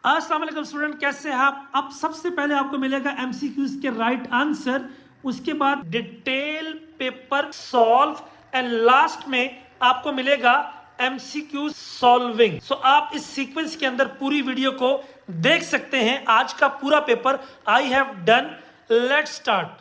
अस्सलाम वालेकुम स्टूडेंट, कैसे हैं आप? अब सबसे पहले आपको मिलेगा एमसीक्यूज के राइट आंसर, उसके बाद detail paper solve and last में आपको मिलेगा एमसीक्यू सॉल्विंग। सो आप इस सीक्वेंस के अंदर पूरी वीडियो को देख सकते हैं। आज का पूरा paper I have done. Let's start.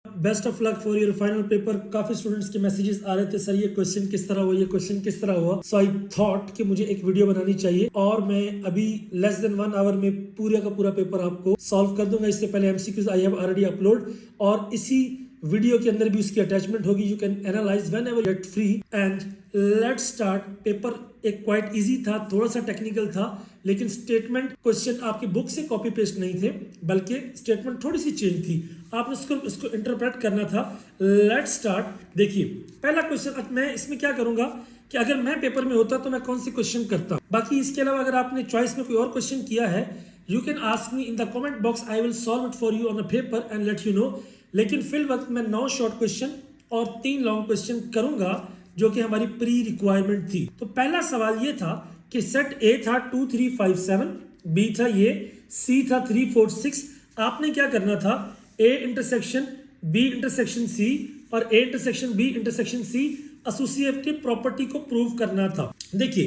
Best of luck for your final paper. काफी स्टूडेंट्स के मैसेजेस आ रहे थे, सर ये क्वेश्चन किस तरह हुआ, ये क्वेश्चन किस तरह हुआ। सो आई थॉट कि मुझे एक वीडियो बनानी चाहिए और मैं अभी लेस देन 1 आवर में पूरा का पूरा पेपर आपको सॉल्व कर दूंगा। इससे पहले MCQs I have already upload और इसी वीडियो के अंदर भी उसकी अटैचमेंट होगी। You can analyse when ever get free and let's start. Paper एक क्वाइट इजी था, थोड़ा सा टेक्निकल था, लेकिन स्टेटमेंट क्वेश्चन आपकी बुक से कॉपी पेस्ट नहीं थे, बल्कि स्टेटमेंट थोड़ी सी चेंज थी। आपने इसको इंटरप्रेट करना था। Let's start. देखिए पहला क्वेश्चन, मैं इसमें क्या करूंगा कि अगर मैं पेपर में होता तो मैं कौन सी क्वेश्चन करता। बाकी इसके अलावा अगर आपने चॉइस में कोई और क्वेश्चन किया है, you can ask me in the comment box, I will solve it for you on a paper and let you know. लेकिन फिल वक्त मैं 9 शॉर्ट क्वेश्चन और 3 लॉन्ग क्वेश्चन करूंगा, जो कि हमारी प्री रिक्वायरमेंट थी। तो पहला सवाल ये था कि सेट ए था 2 3 5 7, बी था ये, सी था 3 4 6। आपने क्या करना था, A intersection B intersection C और A intersection B intersection C associative property को प्रूव करना था। देखिए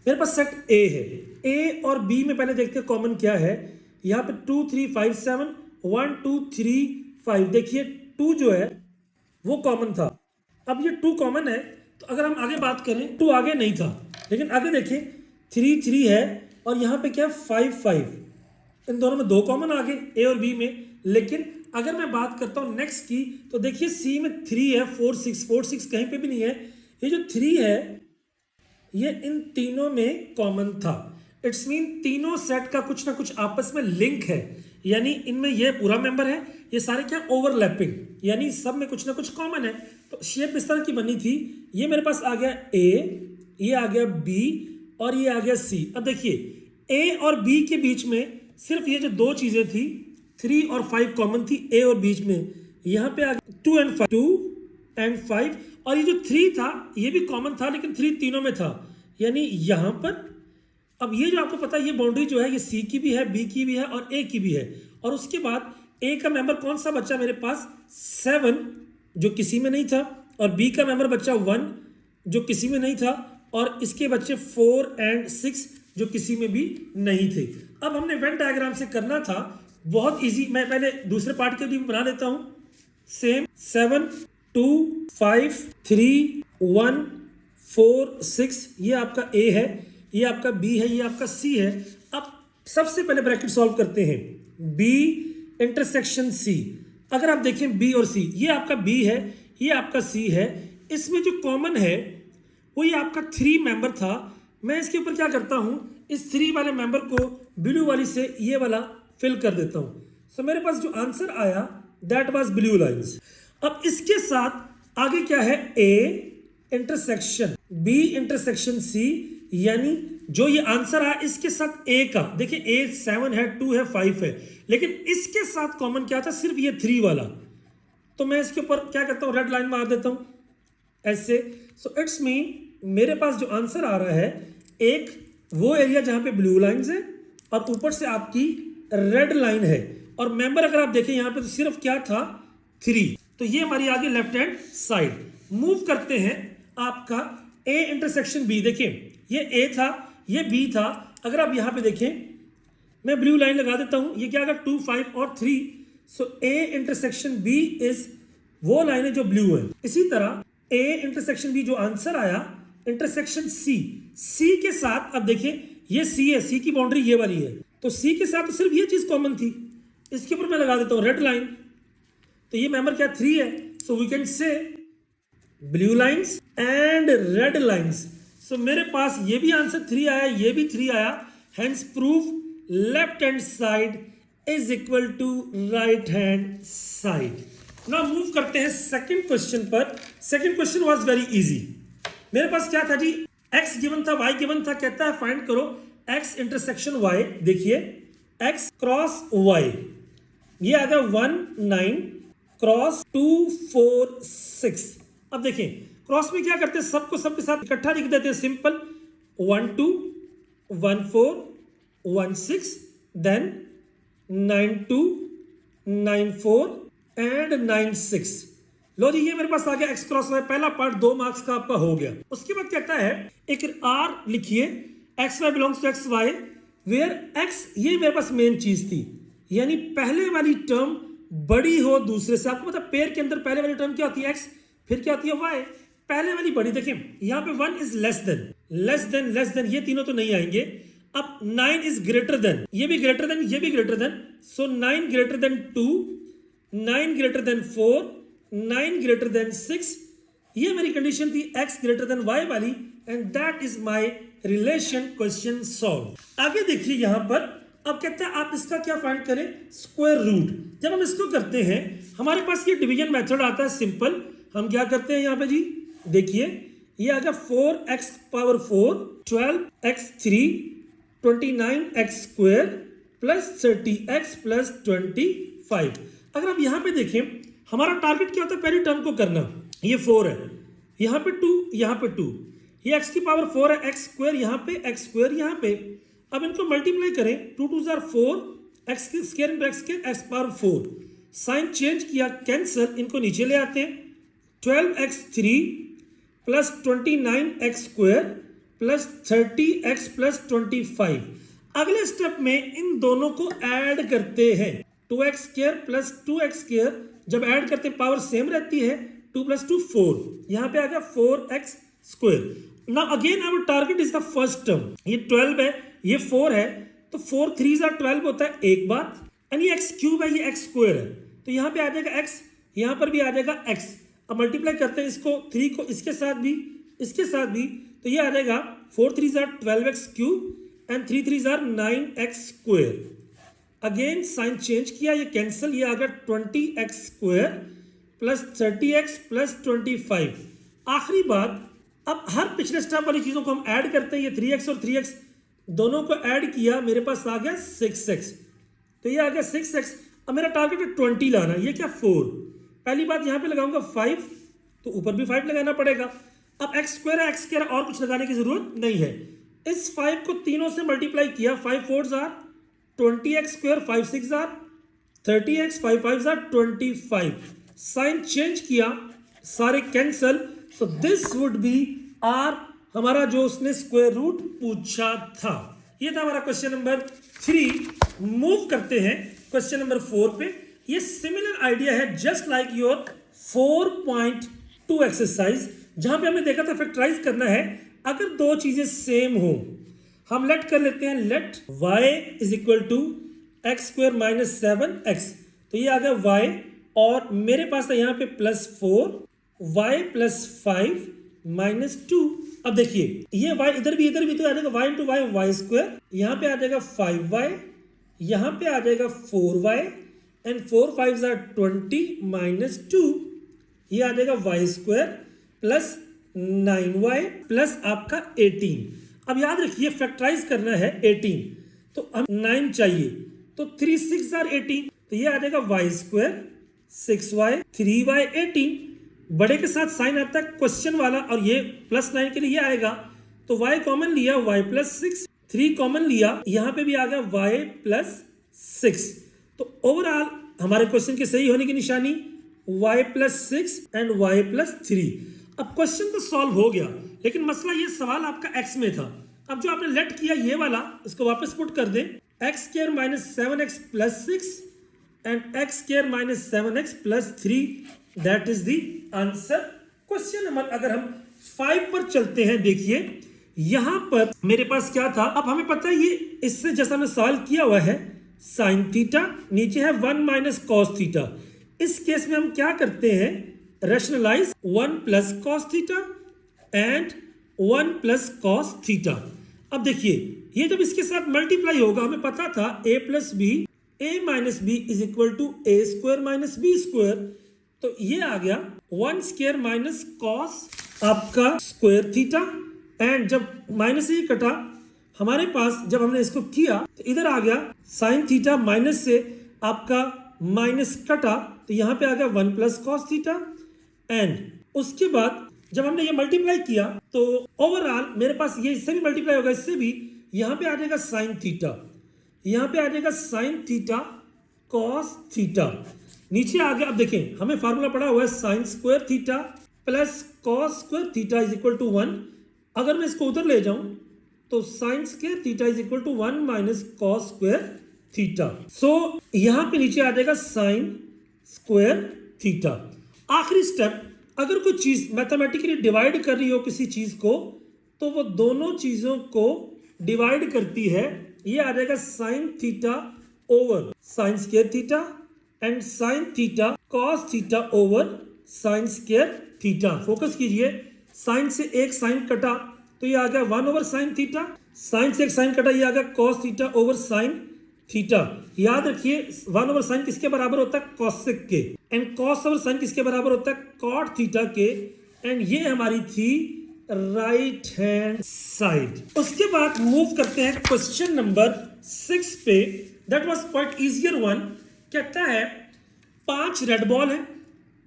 मेरे पास सेट ए है, ए और बी में पहले देखते हैं कॉमन क्या है। यहाँ पे 2 3 5 7 1 2 3 5, देखिए 2 जो है वो कॉमन था। अब ये 2 कॉमन है, तो अगर हम आगे बात करें 2 आगे नहीं था, लेकिन आगे देखिए 3 3 है और यहाँ पे क्या 5 5, इन दोनों में 2 कॉमन आ गए ए और बी में। लेकिन अगर मैं बात करता हूं नेक्स्ट की, तो देखिए सी में 3 है, 4 6 कहीं पे भी नहीं है। ये जो 3 है ये इन तीनों में कॉमन था। इट्स मीन तीनों सेट का कुछ ना कुछ आपस में लिंक है, यानी इनमें ये पूरा मेंबर है, ये सारे क्या ओवरलैपिंग, यानी सब में कुछ ना कुछ कॉमन है। तो शेप इस तरह की बनी थी। ये मेरे पास आ गया ए, ये आ गया बी और ये आ गया सी। अब देखिए ए और बी के बीच में सिर्फ ये जो 2 चीजें थी, 3 और 5 कॉमन थी ए और बीच में। यहाँ पे आ गया 2 एंड 5 और ये जो 3 था ये भी कॉमन था, लेकिन 3 तीनों में था, यानी यहाँ पर। अब ये जो आपको पता है ये बाउंड्री जो है ये सी की भी है, बी की भी है और ए की भी है। और उसके बाद ए का मेंबर कौन सा बच्चा मेरे पास 7, जो किसी में नहीं था, और बी का मेंबर बच्चा 1 जो किसी में नहीं था, और इसके बच्चे 4 एंड 6 जो किसी में भी नहीं थे। अब हमने वेन डायग्राम से करना था, बहुत इजी। मैं पहले दूसरे पार्ट के लिए बना देता हूं। सेम 7 2 5 3 1 4 6, ये आपका ए है, ये आपका बी है, ये आपका सी है। अब सबसे पहले ब्रैकेट सॉल्व करते हैं, बी इंटरसेक्शन सी। अगर आप देखें बी और सी, ये आपका बी है, ये आपका सी है। इसमें जो कॉमन है वो ये आपका 3 मेंबर था। मैं इसके ऊपर क्या करता हूं, इस 3 वाले मेंबर को ब्लू वाली से ये वाला फिल कर देता हूं। सो मेरे पास जो आंसर आया दैट वाज ब्लू लाइंस। अब इसके साथ आगे क्या है, A intersection B intersection C, यानी जो ये आंसर आया इसके साथ ए का, देखिए ए 7 है, 2 है, 5 है, लेकिन इसके साथ कॉमन क्या था, सिर्फ ये 3 वाला। तो मैं इसके ऊपर क्या करता हूं, रेड लाइन मार देता हूं ऐसे। सो इट्स मीन मेरे पास जो आंसर आ रहा है, एक वो एरिया जहां पे ब्लू लाइंस है और ऊपर से आपकी रेड लाइन है। और मेंबर अगर आप देखें यहां पे तो सिर्फ क्या था 3। तो ये हमारी आगे लेफ्ट हैंड साइड। मूव करते हैं आपका ए इंटरसेक्शन बी। देखिए ये ए था, ये बी था। अगर आप यहां पे देखें, मैं ब्लू लाइन लगा देता हूं, ये क्या होगा 2 5 और 3। सो ए इंटरसेक्शन बी इज वो लाइन है जो ब्लू है। इसी तरह ए इंटरसेक्शन बी जो आंसर आया, इंटरसेक्शन सी, सी के साथ अब देखिए ये सी है, सी की बाउंड्री ये वाली है, तो सी के साथ तो सिर्फ ये चीज कॉमन थी। इसके ऊपर मैं लगा देता हूं रेड लाइन, तो ये मेंबर क्या 3 है। So we can say blue lines and red lines. So मेरे पास ये भी आंसर 3 आया, ये भी 3 आया। Hence proof left hand side is equal to right hand side. Now move करते हैं सेकंड क्वेश्चन पर। Second question was very easy. मेरे पास क्या था जी, x गिवन था, y गिवन था। कहता है फाइंड करो x इंटरसेक्शन y। देखिए x क्रॉस y, ये आ गया 1 9 क्रॉस 2 4 6। अब देखिए क्रॉस में क्या करते हैं, सबको सबके साथ इकट्ठा लिख देते हैं, सिंपल 1 2 1 4 1 6 देन 9 2 9 4 एंड 9 6। लो जी, ये मेरे पास आ गया एक्स क्रॉस वाई, पहला पार्ट 2 मार्क्स का आपका हो गया। उसके बाद कहता है एक आर लिखिए, x y belongs to x y where x, ये मेरे पास मेन चीज थी, यानी पहले वाली टर्म बड़ी हो दूसरे से। आपको पता पेयर के अंदर पहले वाली टर्म क्या होती है, एक्स, फिर क्या होती है वाई, पहले वाली बड़ी। देखिए यहां पे 1 इज लेस देन, ये तीनों तो नहीं आएंगे। अब 9 इज ग्रेटर देन, ये भी ग्रेटर देन, ये भी ग्रेटर देन, सो 9 greater than 2, 9 greater than 4, 9 greater than 6। ये मेरी कंडीशन थी x ग्रेटर देन y वाली, and that is my relation. Question solve. आगे देखिए यहां पर अब कहते हैं आप इसका क्या फाइंड करें, स्क्वायर रूट। जब हम इसको करते हैं हमारे पास ये डिवीजन मेथड आता है सिंपल। हम क्या करते हैं यहां पे जी, देखिए ये आ गया 4x power 4 12x3 29x square plus 30x plus 25। अगर आप यहां पे देखें हमारा टारगेट क्या होता है, पहली टर्म को करना। ये 4 है, यहां पे 2, यहां पे 2, ये x की पावर 4 है, x स्क्वायर यहां पे, x स्क्वायर यहां पे। अब इनको मल्टीप्लाई करें, 2 2 जार 4, x square into x square, x power 4। Sign change किया, कैंसिल, इनको नीचे ले आते हैं। 12x3 plus 29x square plus 30x plus 25। अगले स्टेप में इन दोनों को ऐड करते हैं, 2x square plus 2x square, जब ऐड करते हैं पावर सेम रहती है, 2 प्लस 2 4, यहां पे आ गया 4x square. Now again our target is the first term, ये 12 है, ये 4 है, तो 4 3 12 होता है एक बात, एंड ये x क्यूब है, ये x स्क्वायर है, तो यहां पे आ जाएगा x, यहां पर भी आ जाएगा x। अब मल्टीप्लाई करते हैं इसको, 3 को इसके साथ भी, इसके साथ भी, तो ये आ जाएगा 4 3 12x cube and 3 3 9x square. Again sine change किया, ये कैंसिल, ये आ गया 20x square plus 30x plus 25। आखिरी बात, अब हर पिछले स्टेप वाली चीजों को हम ऐड करते हैं, ये 3x और 3x दोनों को ऐड किया, मेरे पास आ गया 6x, तो ये आ गया 6x। अब मेरा टारगेट है 20 लाना, ये क्या 4। पहली बात यहां पे लगाऊंगा 5, तो ऊपर भी 5 लगाना पड़ेगा। अब x स्क्वायर है, x स्क्वायर और कुछ लगाने की जरूरत नहीं है। इस 5 को तीनों से मल्टीप्लाई किया, 5 4 जार 20x स्क्वायर, 5 6 जार 30x, 5 5 जार 25। साइन चेंज किया, सारे cancel, so this would be R, हमारा जो उसने स्क्वायर रूट पूछा था। ये था हमारा क्वेश्चन नंबर 3। मूव करते हैं क्वेश्चन नंबर 4 पे। ये सिमिलर आइडिया है जस्ट लाइक योर 4.2 एक्सरसाइज, जहां पे हमने देखा था फैक्टराइज करना है अगर दो चीजें सेम हो। हम लेट कर लेते हैं, let y is equal to x square minus 7x, तो ये आ गया y, और मेरे पास है यहाँ पे प्लस 4 y प्लस 5 माइनस 2। अब देखिए ये y इधर भी तो आ जाएगा y into y, y square, यहाँ पे आ जाएगा 5y, यहाँ पे आ जाएगा 4y एंड 4 5 20 माइनस 2, ये आ जाएगा y square plus 9y plus आपका 18। अब याद रखिए फैक्टराइज करना है 18, तो हम 9 चाहिए, तो 3 6 18, तो ये आ जाएगा y स्क्वायर 6y 3y 18। बड़े के साथ साइन आता है क्वेश्चन वाला, और ये प्लस 9 के लिए ये आएगा, तो y कॉमन लिया, y प्लस 6, 3 कॉमन लिया, यहां पे भी आ गया y प्लस 6। तो ओवरऑल हमारे क्वेश्चन के सही होने की निशानी y plus 6 and y plus 3। अब क्वेश्चन तो सॉल्व हो गया, लेकिन मसला ये सवाल आपका x में था। अब जो आपने लेट किया ये वाला, इसको वापस पुट कर दें, x square minus 7x plus 6 and x square minus 7x plus 3, that is the answer. Question number अगर हम 5 पर चलते हैं, देखिए यहां पर मेरे पास क्या था। अब हमें पता है ये इससे जैसा हमने सवाल किया हुआ है साइन थीटा, नीचे है 1 माइनस कॉस थीटा। इस केस में हम क्या करते हैं, rationalise 1 plus cos theta and 1 plus cos theta. अब देखिए ये जब इसके साथ मल्टीप्लाई होगा, हमें पता था a plus b, a minus b is equal to a square minus b square, तो ये आ गया 1 स्क्वायर माइनस कॉस आपका स्क्वायर थीटा, एंड जब माइनस से ही कटा हमारे पास, जब हमने इसको किया तो इधर आ गया साइन थीटा, माइनस से आपका माइनस कटा, तो यहां पे आ गया 1 प्लस कॉस थीटा, एंड उसके बाद जब हमने ये मल्टीप्लाई किया तो ओवरऑल मेरे पास ये इससे भी मल्टीप्लाई होगा, इससे भी, यहां पे आ जाएगा साइन थीटा, यहां पे आ जाएगा साइन थीटा कॉस थीटा, नीचे आ गया। अब देखें हमें फार्मूला पड़ा हुआ है sine square theta plus cos square theta is equal to 1। अगर मैं इसको उधर ले जाऊं तो sine square theta is equal to 1 minus cos square theta. So यहां पे नीचे आ जाएगा साइन स्क्वायर थीटा। आखिरी स्टेप, अगर कोई चीज मैथमेटिकली डिवाइड कर रही हो किसी चीज को तो वो दोनों चीजों को डिवाइड करती है। ये आ जाएगा sine theta over sign square theta and sine theta cos theta over sign square theta. Focus कीजिए, साइन से एक साइन कटा तो ये आ गया 1 ओवर साइन थीटा, साइन से एक साइन कटा ये आ गया cos theta over sine theta. याद रखिए 1 ओवर साइन किसके बराबर होता है, कॉसेक के, एंड कॉस ओवर साइन किसके बराबर होता है, कॉट थीटा के, एंड ये हमारी थी राइट हैंड साइड। उसके बाद मूव करते हैं क्वेश्चन नंबर 6 पे। That was quite easier one. कहता है 5 रेड बॉल है,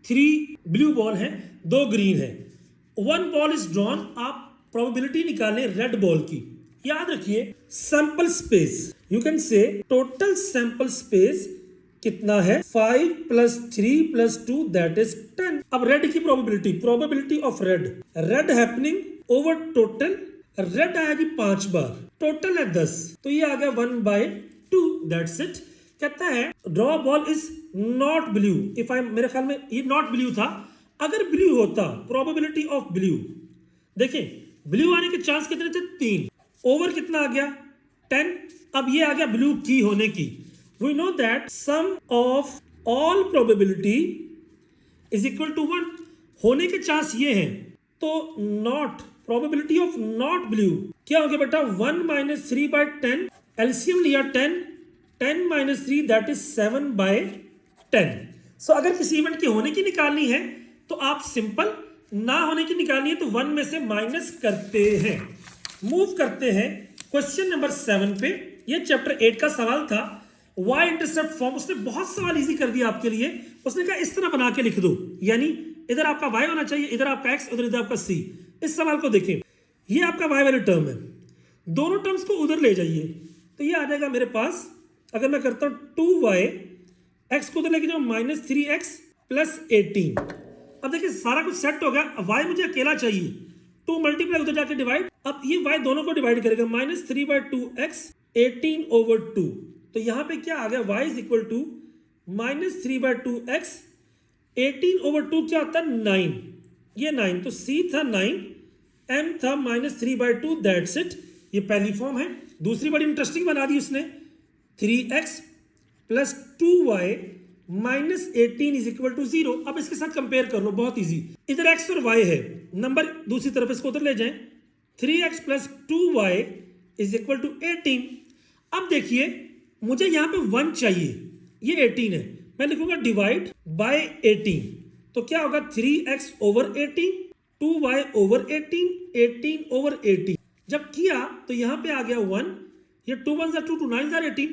3 ब्लू बॉल है, 2 ग्रीन है, 1 बॉल इज ड्रॉन। आप प्रोबेबिलिटी निकालें रेड बॉल की। याद रखिए सैंपल स्पेस, यू कैन से टोटल सैंपल स्पेस कितना है, 5 + 3 + 2 दैट इज 10। अब रेड की probability of red happening over total, red आया जी 5 बार, टोटल है 10, तो ये आ गया 1/2 दैट्स इट। कहता है draw ball is not blue. If I, मेरे ख्याल में ये नॉट ब्लू था, अगर ब्लू होता प्रोबेबिलिटी ऑफ ब्लू, देखिए ब्लू आने के चांस कितने थे, 3, ओवर कितना आ गया 10। अब ये आ गया ब्लू की होने की। We know that sum of all probability is equal to 1, होने के चांस ये हैं, तो not probability of not blue क्या हो गया बेटा, 1 - 3/10, एलसीएम लिया 10, 10 - 3 दैट इज 7/10। सो अगर किसी इवेंट की होने की निकालनी है तो आप सिंपल, ना होने की निकालनी है तो 1 में से माइनस करते हैं। मूव करते हैं क्वेश्चन नंबर 7 पे। ये चैप्टर 8 का सवाल था, वाई इंटरसेप्ट फॉर्म। उसने बहुत सवाल इजी कर दिया आपके लिए। उसने कहा इस तरह बना के लिख दो, यानी इधर आपका y होना चाहिए, इधर आपका x, इधर आपका c। इस सवाल को देखें, ये आपका y वाली टर्म है, दोनों टर्म्स को उधर ले जाइए तो ये आ जाएगा मेरे पास। अगर मैं करता हूं 2y, x को उधर लेके जाऊं -3x + 18। अब देखिए सारा कुछ सेट हो गया। अब y मुझे अकेला चाहिए, 2 मल्टीप्लाई उधर जाके डिवाइड। अब ये y दोनों को डिवाइड करेगा, -3/2x 18/2। तो यहां पे क्या आ गया, y is equal to -3/2x 18/2 क्या होता है 9, ये 9, तो c था 9, m था -3/2 दैट्स इट। ये पहली फॉर्म है। दूसरी बड़ी इंटरेस्टिंग बना दी उसने, 3x + 2y -18 is equal to 0। अब इसके साथ कंपेयर कर लो, बहुत इजी। इधर x और y है, नंबर दूसरी तरफ इसको उधर ले जाएं, 3x + 2y is equal to 18। अब देखिए मुझे यहां पे 1 चाहिए, ये 18 है, मैं लिखूंगा डिवाइड बाय 18, तो क्या होगा 3x ओवर 18, 2y ओवर 18, 18/18। जब किया तो यहां पे आ गया 1, ये 2 1 2 2 9 18,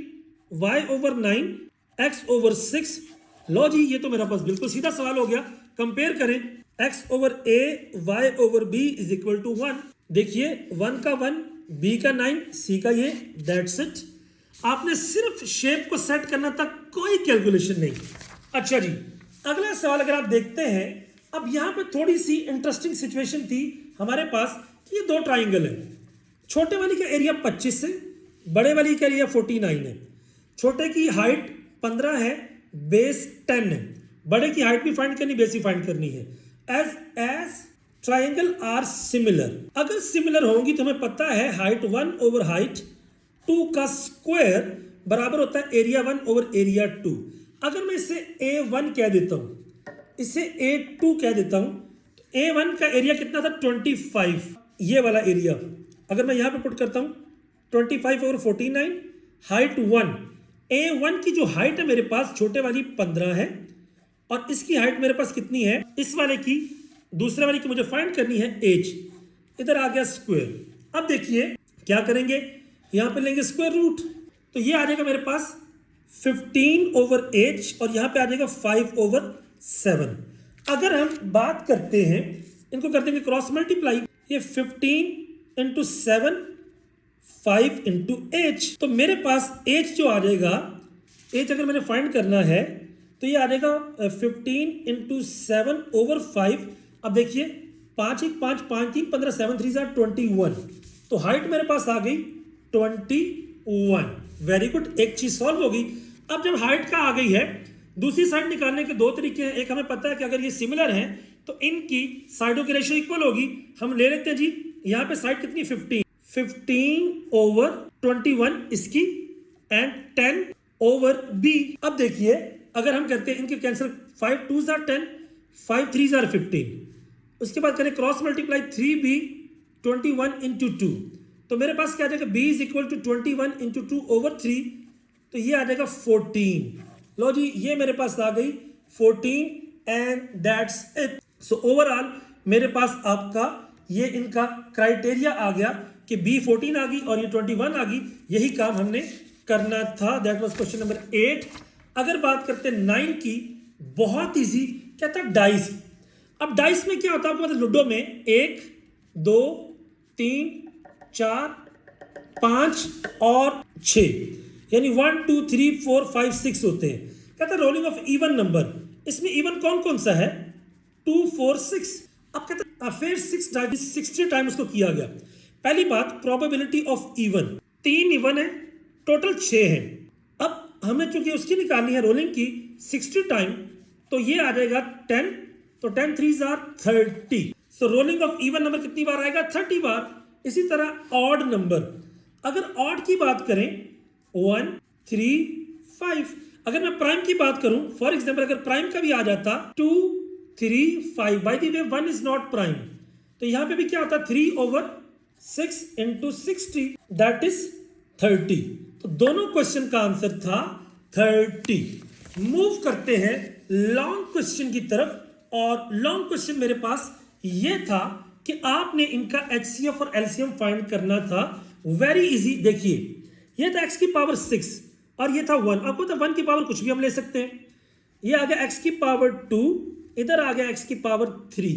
y ओवर 9, x ओवर 6। लो जी, ये तो मेरा पास बिल्कुल सीधा सवाल हो गया। कंपेयर करें, x over a, y over b is equal to 1। देखिए 1 का 1, b का 9, c का ये, दैट्स इट। आपने सिर्फ शेप को सेट करना था, कोई कैलकुलेशन नहीं। अच्छा जी, अगला सवाल अगर आप देखते हैं, अब यहां पे थोड़ी सी इंटरेस्टिंग सिचुएशन थी हमारे पास। ये 2 ट्राइंगल है, छोटे वाली का एरिया 25 है, बड़े वाली का एरिया 49 है। छोटे की हाइट 15 है, बेस 10 है, बड़े की हाइट भी फाइंड करनी, बेस भी फाइंड करनी है। एज ट्राइंगल आर सिमिलर, अगर सिमिलर होंगी तो हमें पता है हाइट 1 ओवर हाइट 2 का स्क्वायर बराबर होता है एरिया 1 ओवर एरिया 2। अगर मैं इसे A1 कह देता हूं, इसे A2 कह देता हूं, तो A1 का एरिया कितना था 25, ये वाला एरिया। अगर मैं यहां पे पुट करता हूं 25 ओवर 49, हाइट 1, A1 की जो हाइट है मेरे पास छोटे वाली 15 है, और इसकी हाइट मेरे पास कितनी है, इस वाले की, दूसरे वाले की मुझे फाइंड करनी है एज। इधर आ गया स्क्वायर। अब देखिए क्या करेंगे, यहां पे लेंगे स्क्वायर रूट, तो ये आ जाएगा मेरे पास 15 ओवर एच, और यहां पे आ जाएगा 5/7। अगर हम बात करते हैं इनको कर देंगे क्रॉस मल्टीप्लाई, ये 15 इंटू 7, 5 इंटू एच। तो मेरे पास एच जो आ जाएगा, एच अगर मैंने फाइंड करना है तो ये आ जाएगा 15 इंटू 7 ओवर 5। अब देखिए 5 1 5 5 3 15 7 3 21, तो हाइट मेरे पास आ गई 21। वेरी गुड, एक चीज सॉल्व होगी। अब जब हाइट का आ गई है, दूसरी साइड निकालने के दो तरीके हैं। एक हमें पता है कि अगर ये सिमिलर हैं तो इनकी साइडों की रेशियो इक्वल होगी। हम ले लेते हैं जी, यहाँ पे साइड कितनी 15 ओवर 21 इसकी, एंड 10 ओवर बी। अब देखिए अगर हम करते हैं इनके कैंसिल, 5 2 10, 5 3 15, उसके बाद करें क्रॉस मल्टीप्लाई 3b 21 इंटू 2, तो मेरे पास क्या आ जाएगा b is equal to 21 into 2 over 3, तो ये आ जाएगा 14। लो जी, ये मेरे पास आ गई 14 and that's it. So overall मेरे पास आपका ये इनका क्राइटेरिया आ गया कि b 14 आ गई और ये 21 आ गई। यही काम हमने करना था। That was question number 8। अगर बात करते हैं 9 की, बहुत इजी, क्या था डाइस। अब डाइस में क्या होता है आपको पता, लूडो में 1 2 3 4 5 और 6, यानी 1 2 3 4 5 6 होते हैं। कहता है रोलिंग ऑफ इवन नंबर, इसमें इवन कौन कौन सा है, 2 4 6। अब कहता है फिर 60 टाइम उसको किया गया। पहली बात, प्रोबेबिलिटी ऑफ इवन, 3 इवन है, टोटल 6 है। अब हमने चूंकि उसकी निकालनी है रोलिंग की 60 टाइम, तो ये आ जाएगा 10, तो 10 3s are 30। So rolling of even number कितनी बार आएगा, 30 बार। इसी तरह ऑड नंबर, अगर ऑड की बात करें 1 3 5। अगर मैं प्राइम की बात करूं, फॉर एग्जाम्पल अगर प्राइम का भी आ जाता 2 3 5, by the way 1 is not prime, तो यहां पे भी क्या होता 3 ओवर 6 इंटू 60, दैट इज 30। तो दोनों क्वेश्चन का आंसर था 30। मूव करते हैं लॉन्ग क्वेश्चन की तरफ, और लॉन्ग क्वेश्चन मेरे पास ये था कि आपने इनका एचसीएफ और एलसीएम फाइंड करना था। वेरी इजी, देखिए ये था x की पावर 6 और ये था 1। आपको तो 1 की पावर कुछ भी हम ले सकते हैं। ये आ गया x की पावर 2, इधर आ गया x की पावर 3,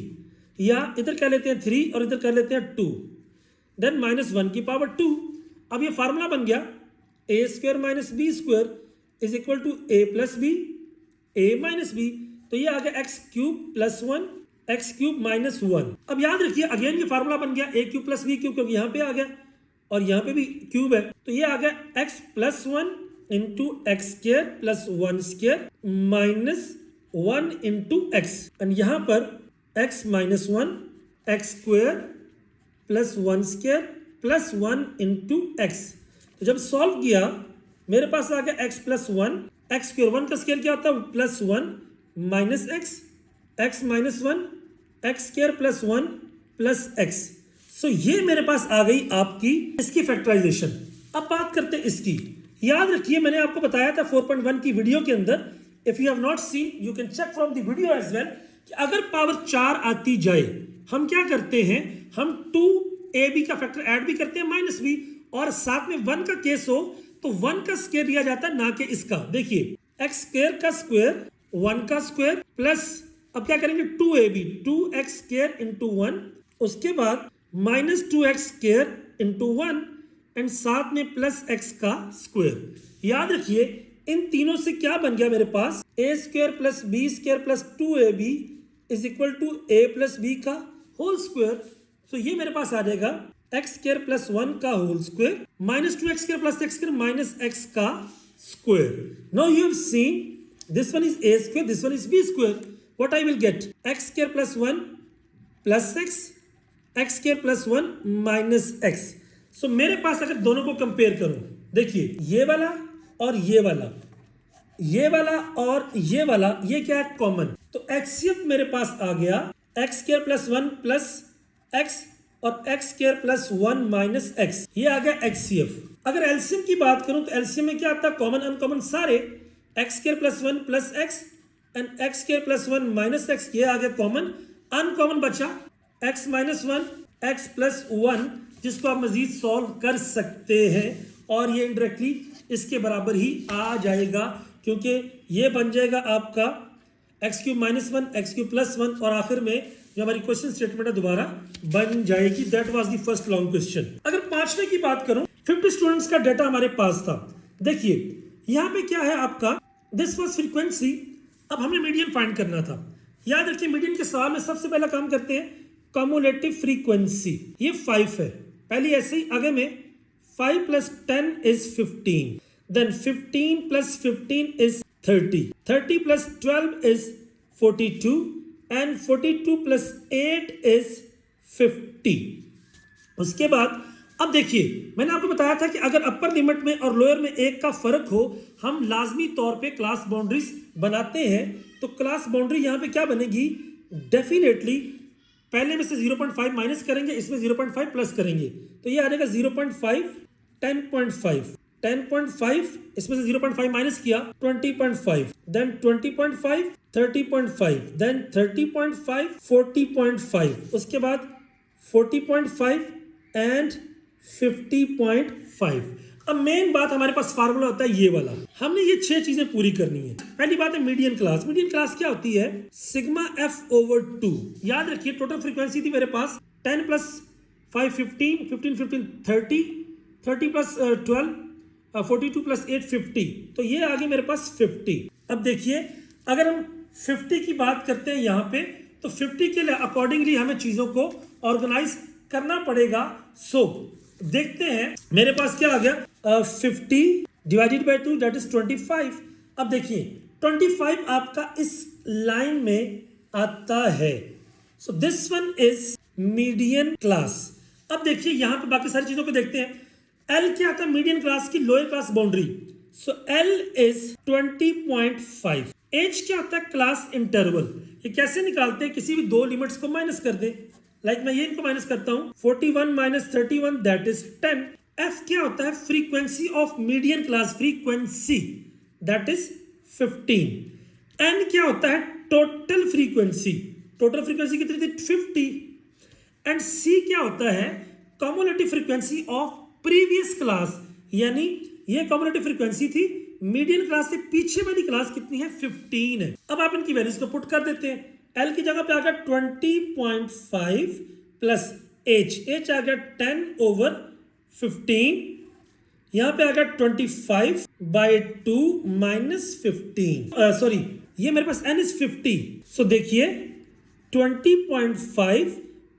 या इधर कह लेते हैं 3 और इधर कह लेते हैं 2, देन माइनस 1 की पावर 2। अब ये फार्मूला बन गया a square minus b square is equal to a plus b, a minus b, तो ये आ गया x cube plus 1 x cube minus 1। अब याद रखिए अगेन ये फार्मूला बन गया a cube plus b cube, क्योंकि यहाँ पे आ गया और यहाँ पे भी क्यूब है, तो ये आ गया x plus 1 into x square plus 1 square minus 1 into x, and यहाँ पर x minus 1 x square plus 1 square plus 1 into x. तो जब सॉल्व किया मेरे पास आ गया x प्लस 1, एक्स स्क्वायर 1 का स्क्वायर क्या होता है plus 1 minus x, x minus 1 x square plus 1 plus x. So ये मेरे पास आ गई आपकी इसकी फैक्टराइजेशन। अब बात करते हैं इसकी। याद रखिए मैंने आपको बताया था 4.1 की वीडियो के अंदर, if you have not seen you can check from the video as well, कि अगर पावर 4 आती जाए हम क्या करते हैं, हम 2ab का फैक्टर ऐड भी करते हैं माइनस b, और साथ में 1 का केस हो तो 1 का स्क्वायर लिया जाता है, ना कि इसका। देखिए एक्स स्क्वायर का स्क्वायर 1 का स्क्वायर प्लस, अब क्या करेंगे 2ab 2x स्क्वायर इंटू 1, उसके बाद minus 2x square into 1, and साथ में प्लस x का स्क्वायर। याद रखिए इन तीनों से क्या बन गया मेरे पास, a square plus b square plus 2ab is equal to a plus b का होल स्क्वायर। तो ये मेरे पास आ जाएगा एक्स स्क्वायर प्लस 1 का whole square minus 2x square plus x square minus x का square. Now you have seen this one is a square, this one is b square, what I will get x square plus 1 plus x square plus 1 minus x। So मेरे पास अगर दोनों को compare करूं, देखिए ये वाला और ये वाला, ये वाला और ये वाला, ये क्या है कॉमन, तो एचसीएफ मेरे पास आ गया x square plus 1 plus x और x square plus 1 minus x, ये आ गया एचसीएफ। अगर एलसीएम की बात करूं तो एलसीएम में क्या आता है, कॉमन अनकॉमन सारे, x square plus 1 plus x and x square plus 1 minus x, ये आ गया कॉमन। अनकॉमन बचा x माइनस 1 x प्लस 1, जिसको आप मजीद सॉल्व कर सकते हैं और ये इनडायरेक्टली इसके बराबर ही आ जाएगा, क्योंकि ये बन जाएगा आपका x cube minus 1 x cube plus 1 और आखिर में जो हमारी क्वेश्चन स्टेटमेंट है दोबारा बन जाएगी। That was the first long question. अगर पांचवे की बात करूं, 50 स्टूडेंट्स का डाटा हमारे पास था। देखिए यहां पे क्या है आपका, दिस वाज फ्रीक्वेंसी। अब हमें मीडियन फाइंड करना था। याद रखिए मीडियन के सवाल में सबसे पहला काम करते हैं कम्युलेटिव फ्रीक्वेंसी। ये 5 है, पहली ऐसे ही आगे में 5 + 10 is 15, then 15 + 15 is 30, 30 + 12 is 42, and 42 + 8 is 50। उसके बाद अब देखिए मैंने आपको बताया था कि अगर अपर लिमिट में और लोअर में 1 का फर्क हो, हम लाजमी तौर पे क्लास बाउंड्रीज बनाते हैं। तो क्लास बाउंड्री यहां पे क्या बनेगी, डेफिनेटली पहले में से 0.5 माइनस करेंगे, इसमें 0.5 प्लस करेंगे, तो ये आ जाएगा 0.5, 10.5, 10.5, इसमें से 0.5 माइनस किया 20.5, देन 20.5, 30.5, देन 30.5, 40.5, उसके बाद 40.5 एंड 50.5। अब मेन बात हमारे पास फार्मूला होता है ये वाला, हमने ये 6 चीजें पूरी करनी है। पहली बात है मीडियन क्लास। मीडियन क्लास क्या होती है, सिग्मा f/2। याद रखिए टोटल फ्रीक्वेंसी थी मेरे पास 10 + 5 15, 15 15 30, 30 + 12 42 + 8 50, तो ये आ गई मेरे पास 50। अब देखिए अगर हम 50 की बात करते हैं यहाँ पे, तो 50 के लिए अकॉर्डिंगली हमें चीजों को ऑर्गेनाइज करना पड़ेगा। सो देखते हैं मेरे पास क्या आ गया, 50 डिवाइडेड बाय 2 दैट इज 25। अब देखिए 25 आपका इस लाइन में आता है। So this one is median class. अब देखिए यहां पे बाकी सारी चीजों को देखते हैं। L क्या आता है मीडियन क्लास की lower class boundary, so L is 20.5। H क्या होता है क्लास इंटरवल। ये कैसे निकालते हैं, किसी भी 2 लिमिट्स को माइनस कर दे, लाइक मैं ये इनको माइनस करता हूं, 41 - 31 दैट इज 10। F क्या होता है frequency of median class, frequency that is 15। N क्या होता है टोटल फ्रीक्वेंसी, टोटल फ्रीक्वेंसी कितनी थी 50। एंड C क्या होता है cumulative frequency of previous class, यानी ये कम्युलेटिव फ्रीक्वेंसी थी मीडियन क्लास से पीछे वाली क्लास कितनी है 15 है। अब आप इनकी वैल्यूज को पुट कर देते हैं। L की जगह पे आ गया 20.5 प्लस H आ गया 10/15, यहां पे आ गया 25/2 माइनस 15, सॉरी ये मेरे पास N इज 50। सो देखिए 20.5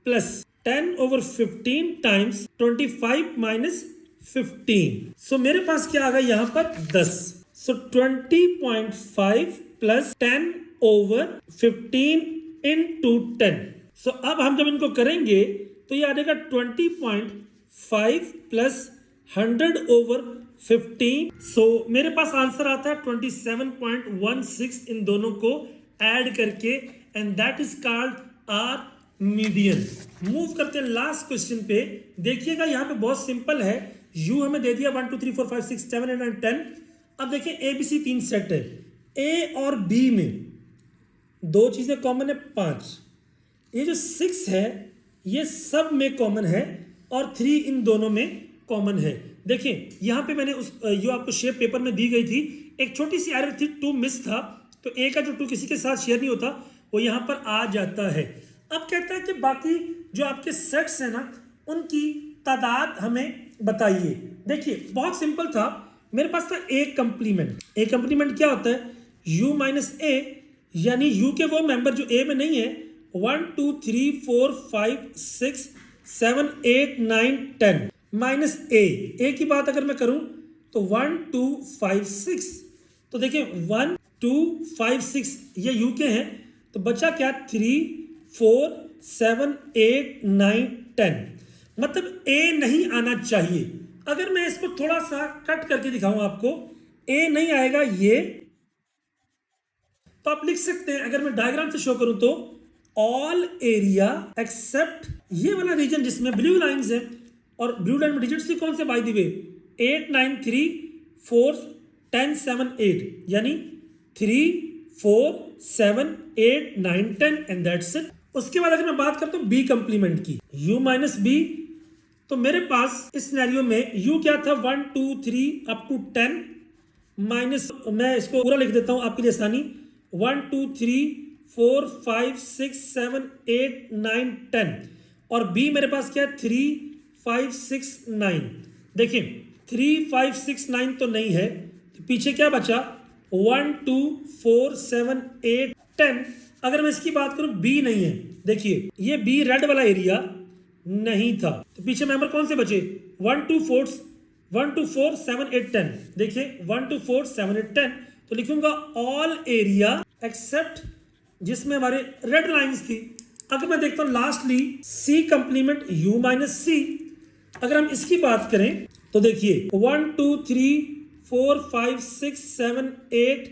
प्लस 10/15 टाइम्स 25 माइनस 15, सो मेरे पास क्या आ गया यहां पर 10। सो 20.5 प्लस 10/15 into 10। सो अब हम जब इनको करेंगे तो ये आ जाएगा 20.5 प्लस 100/15। सो मेरे पास आंसर आता है 27.16 इन दोनों को ऐड करके, and that is called R median. Move करते हैं लास्ट क्वेश्चन पे। देखिएगा यहाँ पे बहुत सिंपल है, U हमें दे दिया 1 2 3 4 5 6 7 8 9 10। अब देखिए ABC 3 सेट है, A और B में 2 चीजें कॉमन है 5, ये जो 6 है ये सब में कॉमन है, और 3 इन दोनों में कॉमन है। देखिए यहां पे मैंने उस जो आपको शेप पेपर में दी गई थी एक छोटी सी एरर थी, 2 मिस था, तो A का जो 2 किसी के साथ शेयर नहीं होता वो यहां पर आ जाता है। अब कहता है कि बाकी जो आपके सेट्स है ना उनकी तादाद हमें बताइए। देखिए बहुत सिंपल था, मेरे पास था A कंप्लीमेंट। A कंप्लीमेंट क्या होता है U - A, यानी U के वो मेंबर जो A में नहीं है 1 2 3 4 5 6 7 8 9 10 माइनस A की बात अगर मैं करूं तो 1 2 5 6, तो देखिए 1 2 5 6 ये U के हैं, तो बचा क्या 3 4 7 8 9 10, मतलब A नहीं आना चाहिए। अगर मैं इसको थोड़ा सा कट करके दिखाऊं आपको, A नहीं आएगा ये, तो आप लिख सकते हैं अगर मैं डायग्राम से शो करूं तो ऑल एरिया एक्सेप्ट ये वाला रीजन जिसमें ब्लू लाइंस है, और ब्लू लाइन में डिजिट्स भी कौन से बाय द वे 8 9 3 4 10 7 8, यानी 3 4 7 8 9 10 एंड दैट्स इट। उसके बाद अगर मैं बात करता हूं B कंप्लीमेंट की, U - B, तो मेरे पास इस सिनेरियो में U क्या था 1 2 3 अप टू 10 माइनस, मैं इसको पूरा लिख देता हूं आपके लिए आसानी, 1 2 3 4 5 6 7 8 9 10 और बी मेरे पास क्या है 3 5 6 9। देखिए 3 5 6 9 तो नहीं है, तो पीछे क्या बचा 1 2 4 7 8 10। अगर मैं इसकी बात करूं बी नहीं है, देखिए ये बी रेड वाला एरिया नहीं था, तो पीछे मेंबर कौन से बचे 1 2 4 7 8 10। देखिए 1 2 4 7 8 10, तो लिखूंगा ऑल एरिया एक्सेप्ट जिसमें हमारे रेड लाइंस थी। अगर मैं देखता हूं lastly C complement U minus C, अगर हम इसकी बात करें तो देखिए 1 2 3 4 5 6 7 8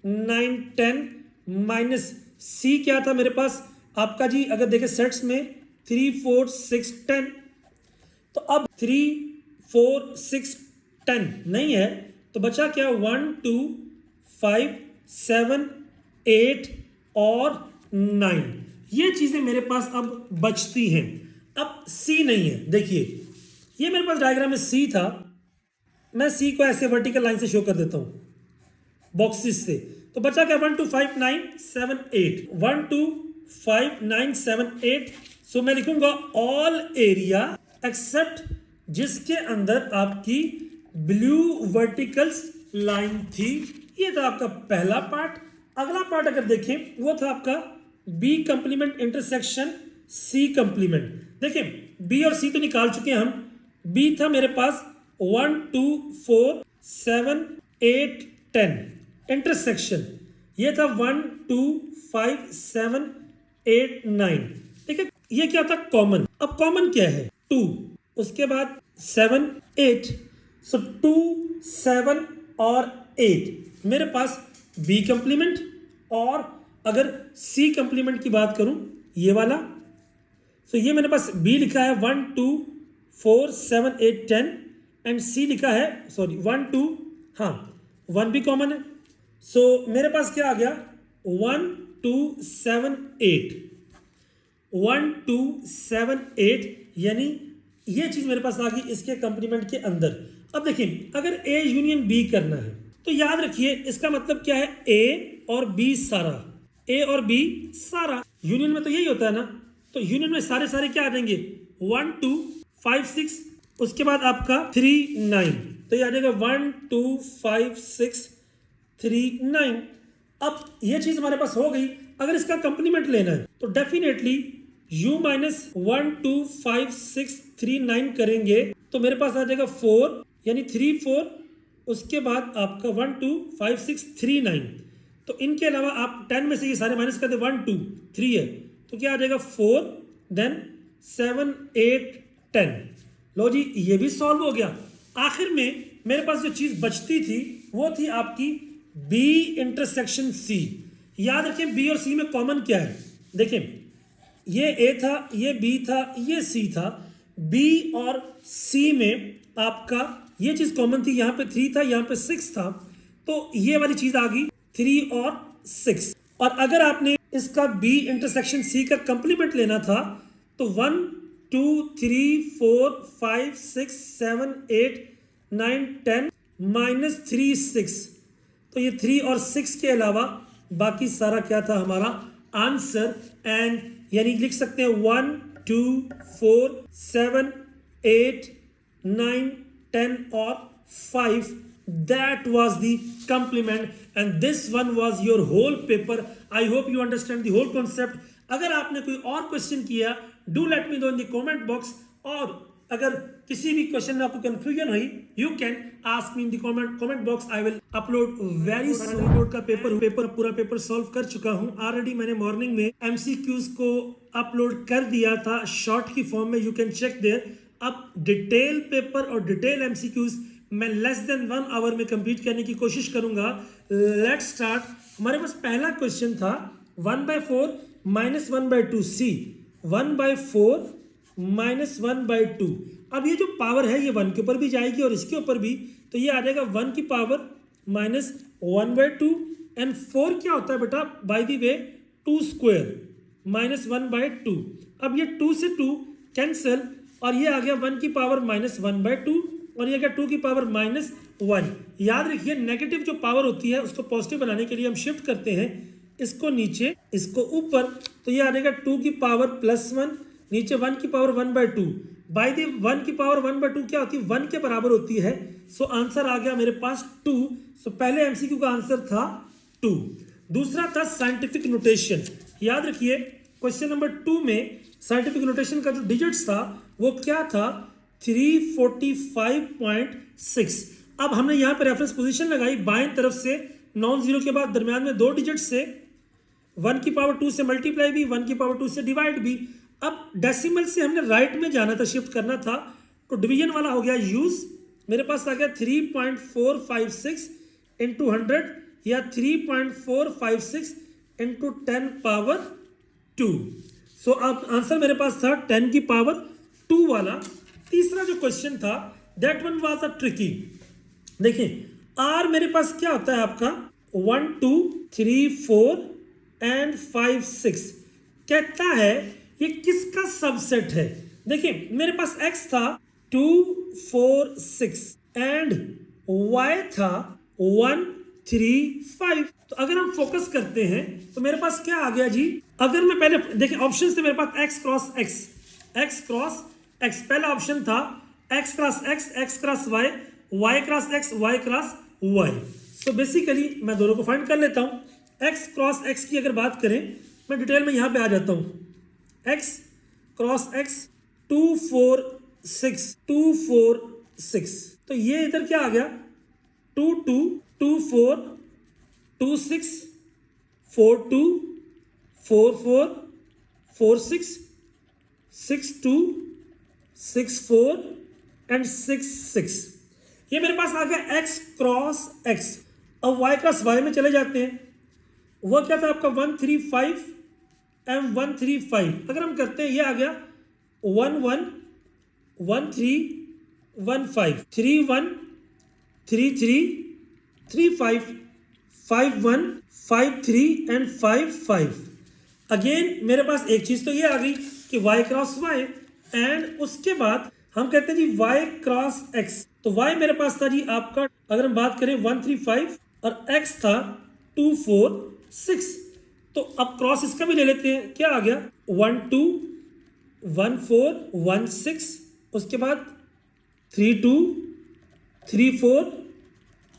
9 10 माइनस सी क्या था मेरे पास आपका जी, अगर देखें सेट्स में 3 4 6 10, तो अब 3 4 6 10 नहीं है, तो बचा क्या 1 2 5 7 8 और 9, ये चीजें मेरे पास अब बचती हैं। अब सी नहीं है, देखिए ये मेरे पास डायग्राम में सी था, मैं सी को ऐसे वर्टिकल लाइन से शो कर देता हूं बॉक्सेस से, तो बचा क्या 1 2 5 9 7 8 1 2 5 9 7 8। सो मैं लिखूंगा ऑल एरिया एक्सेप्ट जिसके अंदर आपकी ब्लू वर्टिकल्स लाइन थी। ये था आपका पहला पार्ट। अगला पार्ट अगर देखें वो था आपका B complement intersection C complement. देखिए बी और सी तो निकाल चुके हैं हम, बी था मेरे पास 1 2 4 7 8 10 इंटरसेक्शन, ये था 1 2 5 7 8 9। ठीक है, ये क्या था कॉमन। अब कॉमन क्या है 2, उसके बाद 7 8, सो 2 7 और 8 मेरे पास बी कंप्लीमेंट। और अगर सी कंप्लीमेंट की बात करूं ये वाला, सो ये मेरे पास बी लिखा है 1 2 4 7 8 10 एंड सी लिखा है 1 2, हाँ 1 भी कॉमन है। सो मेरे पास क्या आ गया 1 2 7 8 1 2 7 8, यानी ये चीज मेरे पास आ गई इसके कंप्लीमेंट के अंदर। अब देखिए अगर ए यूनियन बी करना है तो याद रखिए इसका मतलब क्या है ए और बी सारा, ए और बी सारा। यूनियन में तो यही होता है ना, तो यूनियन में सारे सारे क्या आ जाएंगे 1 2 5 6, उसके बाद आपका 3 9, तो ये आ जाएगा 1 2 5 6 3 9। अब ये चीज हमारे पास हो गई। अगर इसका कंप्लीमेंट लेना है तो डेफिनेटली u माइनस 1 2 5 6 3 9 करेंगे तो मेरे पास आ जाएगा 4, यानी 3 4, उसके बाद आपका 1 2 5 6 3 9। तो इनके अलावा आप 10 में से ये सारे माइनस कर दे, 1 2 3 है तो क्या आ जाएगा 4, देन 7 8 10। लो जी ये भी सॉल्व हो गया। आखिर में मेरे पास जो चीज बचती थी वो थी आपकी बी इंटरसेक्शन सी। याद रखें बी और सी में कॉमन क्या है, देखें ये ए था, ये बी था, ये सी था। बी और सी में आपका ये चीज कॉमन थी, यहाँ पे 3 था, यहाँ पे 6 था, तो ये वाली चीज आ गई 3 और 6। और अगर आपने इसका बी इंटरसेक्शन सी का कंप्लीमेंट लेना था तो 1 2 3 4 5 6 7 8 9 10 माइनस 3 6, तो ये 3 और 6 के अलावा बाकी सारा क्या था हमारा आंसर। एंड यानी लिख सकते हैं 1 2 4 7 8 9 10 और 5, that was the complement and this one was your whole paper. I hope you understand the whole concept. अगर आपने कोई और क्वेश्चन किया do let me know in the comment box, और अगर किसी भी क्वेश्चन में आपको कंफ्यूजन हुई you can ask me in the comment box. I will upload very soon board का पेपर पूरा पेपर सॉल्व कर चुका हूँ ऑलरेडी। मैंने मॉर्निंग में MCQs को अपलोड कर दिया था शॉर्ट की फॉर्म में, you can check there. अब डिटेल पेपर और डिटेल MCQs मैं लेस देन 1 आवर में कंप्लीट करने की कोशिश करूंगा। Let's start. हमारे पास पहला क्वेश्चन था 1/4 माइनस 1/2 सी, 1/4 माइनस 1/2। अब ये जो पावर है ये 1 के ऊपर भी जाएगी और इसके ऊपर भी, तो ये आ जाएगा 1 की पावर माइनस 1/2 एंड 4 क्या होता है बेटा by the way 2 square minus 1/2। अब ये 2 से 2 कैंसिल और ये आ गया 1 की पावर माइनस 1/2 और ये क्या 2 की पावर माइनस 1। याद रखिए नेगेटिव जो पावर होती है उसको पॉजिटिव बनाने के लिए हम शिफ्ट करते हैं इसको नीचे, इसको ऊपर, तो ये आ जाएगा 2 की पावर +1, नीचे 1 की पावर 1/2। बाय द 1 की पावर 1/2 क्या होती है, 1 के बराबर होती है। सो आंसर आ गया मेरे पास 2। सो पहले एमसीक्यू का आंसर था 2। दूसरा था साइंटिफिक नोटेशन। याद रखिए क्वेश्चन नंबर 2 में साइंटिफिक नोटेशन का जो डिजिट्स था वो क्या था, 345.6। अब हमने यहाँ पर रेफरेंस पोजीशन लगाई, बाएं तरफ से नॉन जीरो के बाद दरमियान में 2 डिजिट से, 1 की पावर 2 से मल्टीप्लाई भी, 1 की पावर 2 से डिवाइड भी। अब डेसिमल से हमने राइट में जाना था, शिफ्ट करना था, तो डिवीजन वाला हो गया यूज। मेरे पास आ गया 3.456 इंटू 100 या 3.456 इंटू 10 पावर 2। सो अब आंसर मेरे पास था 10 की पावर 2 वाला। तीसरा जो क्वेश्चन था that one was a tricky. देखिए आर मेरे पास क्या होता है आपका 1 2 3 4 एंड 5 6। कहता है ये किसका सबसेट है। देखिए मेरे पास x था 2 4 6 एंड y था 1 3 5। तो अगर हम फोकस करते हैं तो मेरे पास क्या आ गया जी, अगर मैं पहले देखिए ऑप्शन थे मेरे पास x cross x, x cross x। पहला ऑप्शन था x cross x, x cross y, y cross x, y cross y। So basically मैं दोनों को फाइंड कर लेता हूं। x क्रॉस x की अगर बात करें, मैं डिटेल में यहां पे आ जाता हूं। x cross x 2 4 6 2 4 6। तो ये इधर क्या आ गया 2 2 2 4 2 6 4 2 4 4 4 6 6 2 6 4 एंड 6 6। ये मेरे पास आ गया x क्रॉस x। अब y क्रॉस y में चले जाते हैं, वो क्या था आपका 1 3 5 एम 1 3 5। अगर हम करते हैं ये आ गया 1 1 1 3 1 5 3 1 3 3 3 5 5 1 5 3 एंड 5 5। अगेन मेरे पास एक चीज तो ये आ गई कि y क्रॉस y एंड उसके बाद हम कहते हैं जी y क्रॉस x। तो y मेरे पास था जी आपका, अगर हम बात करें 1 3 5 और x था 2 4 6। तो अब क्रॉस इसका भी ले लेते हैं, क्या आ गया 1 2 1 4 1 6, उसके बाद 3 2 3 4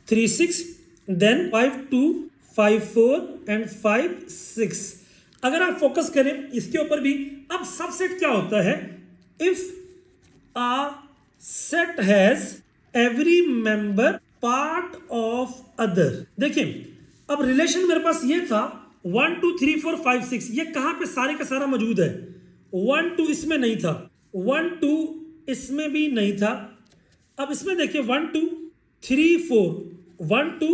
3 6, देन 5 2 5 4 एंड 5 6। अगर आप फोकस करें इसके ऊपर भी, अब सबसेट क्या होता है, if a set has every member part of other। देखिए अब रिलेशन मेरे पास ये था 1 2 3 4 5 6, ये कहां पे सारे का सारा मौजूद है। 1 2 इसमें नहीं था, 1 2 इसमें भी नहीं था। अब इसमें देखिए 1 2 3 4 1 2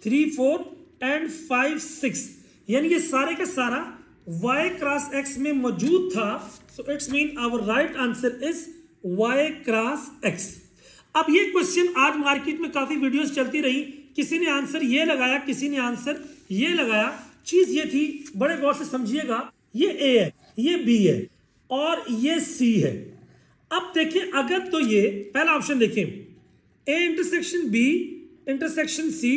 3 4 एंड 5 6, यानी ये सारे का सारा y क्रॉस x में मौजूद था। So it's mean our right answer is y cross x। अब ये क्वेश्चन आज मार्केट में काफी वीडियोस चलती रही, किसी ने आंसर ये लगाया, किसी ने आंसर ये लगाया। चीज ये थी, बड़े गौर से समझिएगा, ये A है, ये B है और ये C है। अब देखिए अगर तो ये पहला ऑप्शन देखें A intersection B intersection C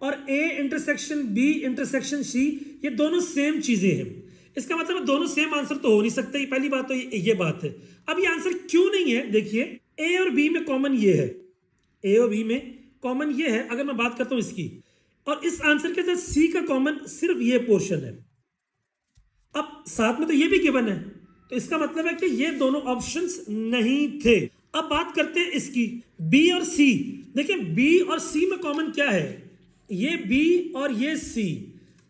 और A intersection B intersection C, ये दोनों सेम चीजें हैं। इसका मतलब दोनों सेम आंसर तो हो नहीं सकते, पहली बात तो ये बात है। अब ये आंसर क्यों नहीं है, देखिए A और B में कॉमन ये है, A और B में कॉमन ये है। अगर मैं बात करता हूं इसकी, और इस आंसर के साथ C का कॉमन सिर्फ ये पोर्शन है। अब साथ में तो ये भी गिवन है, तो इसका मतलब है कि ये दोनों ऑप्शंस नहीं थे। अब बात करते हैं इसकी B और C। देखिए B और C में कॉमन क्या है, ये B और ये C।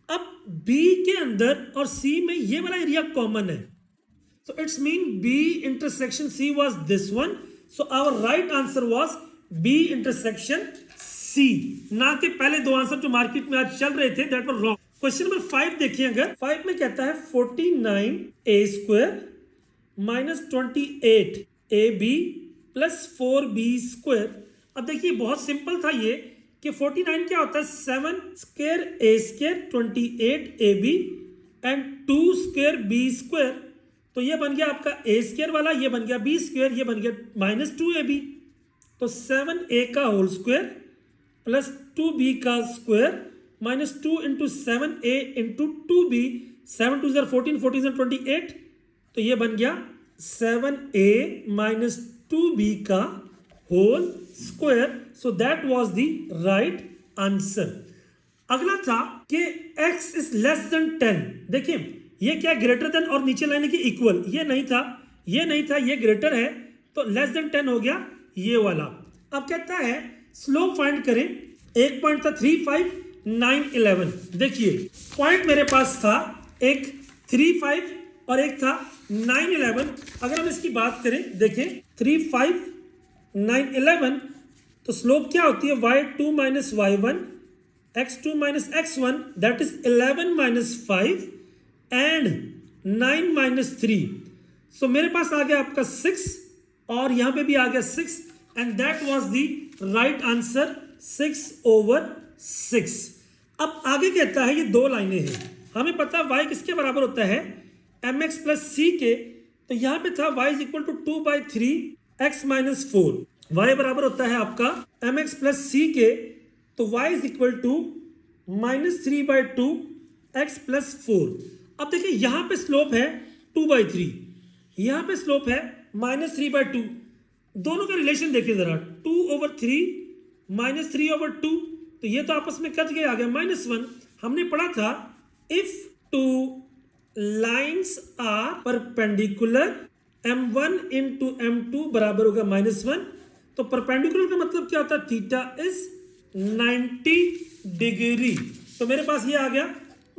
अब B के अंदर और C में ये वाला एरिया कॉमन है, so it's mean B intersection C was this one, so our right answer was B intersection C। ना कि पहले दो आंसर जो मार्केट में आज चल रहे थे that were wrong। Question number 5 देखिए, अगर 5 में कहता है 49a square minus 28ab plus 4b square. अब देखिए बहुत सिंपल था ये कि 49 क्या होता है 7 square a square 28ab and 2 square b square. तो ये बन गया आपका a स्क्वायर वाला, ये बन गया b स्क्वायर, ये बन गया माइनस 2ab। तो 7a का होल स्क्वायर प्लस 2b का square -2 into 7a into 2b, 7 2 14, 14 28, तो ये बन गया 7a minus 2b का whole square. So that was the right answer. अगला था कि x इज लेस देन 10. देखिए ये क्या ग्रेटर देन और नीचे लाने की इक्वल, ये नहीं था, ये नहीं था, ये ग्रेटर है तो लेस देन 10 हो गया ये वाला. अब कहता है स्लोप फाइंड करें. एक पॉइंट था 3 5 9 11. देखिए पॉइंट मेरे पास था एक 3 5 और एक था 9 11. अगर हम इसकी बात करें देखें 3 5 9 11 तो स्लोप क्या होती है y2 minus y1 x2 minus x1 that is 11 minus 5 and 9 minus 3. सो मेरे पास आ गया आपका 6 और यहां पे भी आ गया 6 and that was the right answer 6/6. अब आगे कहता है ये दो लाइनें हैं, हमें पता y किसके बराबर होता है mx plus c के. तो यहां पे था y is equal to 2/3 x minus 4. y बराबर होता है आपका mx plus c के, तो y is equal to -3/2 x plus 4. अब देखिए यहां पे स्लोप है 2/3, यहां पे स्लोप है -3/2. दोनों का रिलेशन देखिए जरा, 2/3 -3/2, तो ये तो आपस में कट गया, आ गया -1. हमने पढ़ा था if two lines are perpendicular m1 into m2 बराबर होगा -1. तो परपेंडिकुलर का मतलब क्या होता है, थीटा इज 90 डिग्री. तो मेरे पास ये आ गया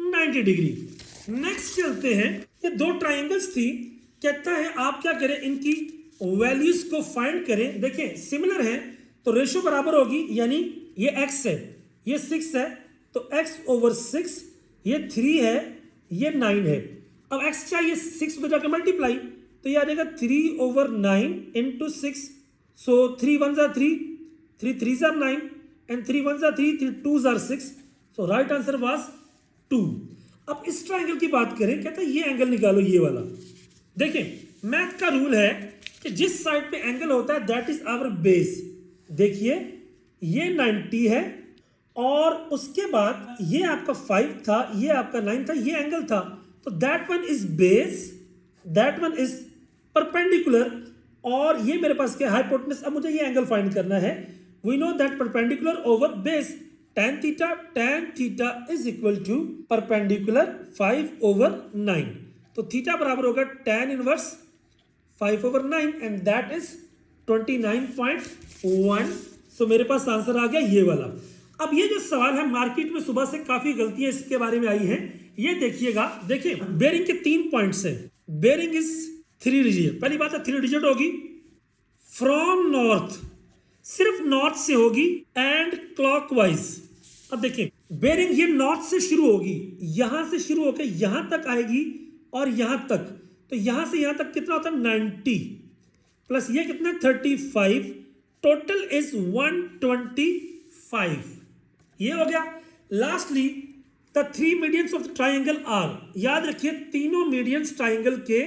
90 डिग्री. नेक्स्ट चलते हैं, ये दो ट्राइंगल्स थी, कहता है आप क्या करें इनकी वैल्यूज को फाइंड करें. देखें सिमिलर है तो रेशियो बराबर होगी, यानी ये x है ये 6 है तो x/6, ये 3 है ये 9 है. अब x चाहिए 6 को जाकर मल्टीप्लाई, तो ये आ जाएगा 3/9 into 6. So 3 1s are 3, 3 3s are 9 and 3 1s are 3, 3 2s are 6. So right answer was 2. अब इस ट्राइंगल की बात करें, कहता है ये एंगल निकालो ये वाला. देखें मैथ का रूल है कि जिस साइड पे एंगल होता है दैट इज आवर बेस. देखिए ये 90 है और उसके बाद ये आपका 5 था, ये आपका 9 था, ये एंगल था, तो that one is base, that one is perpendicular और ये मेरे पास क्या हाइपोटेनस. अब मुझे ये एंगल फाइंड करना है. We know that perpendicular over base tan theta is equal to perpendicular 5/9. तो थीटा बराबर होगा tan inverse 5/9 and that is 29.1. सो मेरे पास आंसर आ गया ये वाला. अब ये जो सवाल है मार्केट में सुबह से काफी गलतियां इसके बारे में आई हैं, ये देखिएगा. देखिए बेरिंग के 3 पॉइंट्स हैं. Bearing is 3 digit. पहली बात है 3 डिजिट होगी फ्रॉम नॉर्थ, सिर्फ नॉर्थ से होगी एंड क्लॉकवाइज. अब देखिए बेरिंग ये नॉर्थ से शुरू होगी, यहां से शुरू होकर यहां तक आएगी और यहां तक, तो यहां से यहां तक कितना होता है 90 प्लस ये कितना 35, टोटल इज 125. ये हो गया. Lastly the 3 medians of the triangle are. याद रखिए तीनों मीडियंस ट्राइंगल के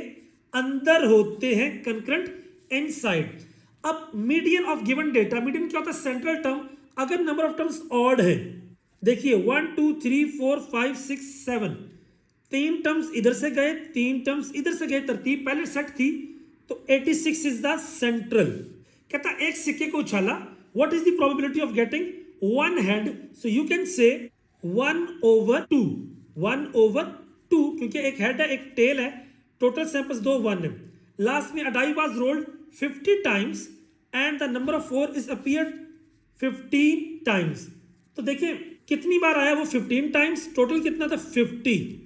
अंदर होते हैं कंकरेंट इनसाइड. अब median of given data, median क्या होता है सेंट्रल टर्म. अगर नंबर ऑफ टर्म्स ऑड है, देखिए 1 2 3 4 5 6 7, 3 टर्म्स इधर से गए 3 टर्म्स इधर से गए, तरतीब पहले सेट थी, तो 86 इज द सेंट्रल. कहता एक सिक्के को उछाला, what is the probability of getting one head. So you can say 1/2, 1/2, क्योंकि एक हेड है एक टेल है, टोटल सैंपल्स 2 1 है. लास्ट में a die was rolled 50 times and the number of 4 is appeared 15 times. तो देखिए कितनी बार आया वो 15 टाइम्स, टोटल कितना था 50.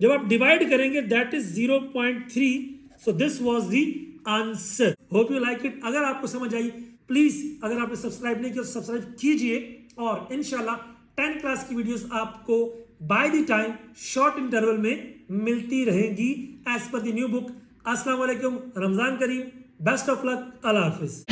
जब आप डिवाइड करेंगे that is 0.3. So this was the answer. Hope you like it. अगर आपको समझ आई प्लीज, अगर आपने सब्सक्राइब नहीं किया तो सब्सक्राइब कीजिए और इंशाल्लाह 10 क्लास की वीडियोस आपको by the time short interval में मिलती रहेंगी as per the new book. अस्सलाम वालेकुम, रमजान करीम, बेस्ट ऑफ लक, अल्लाह हाफिज.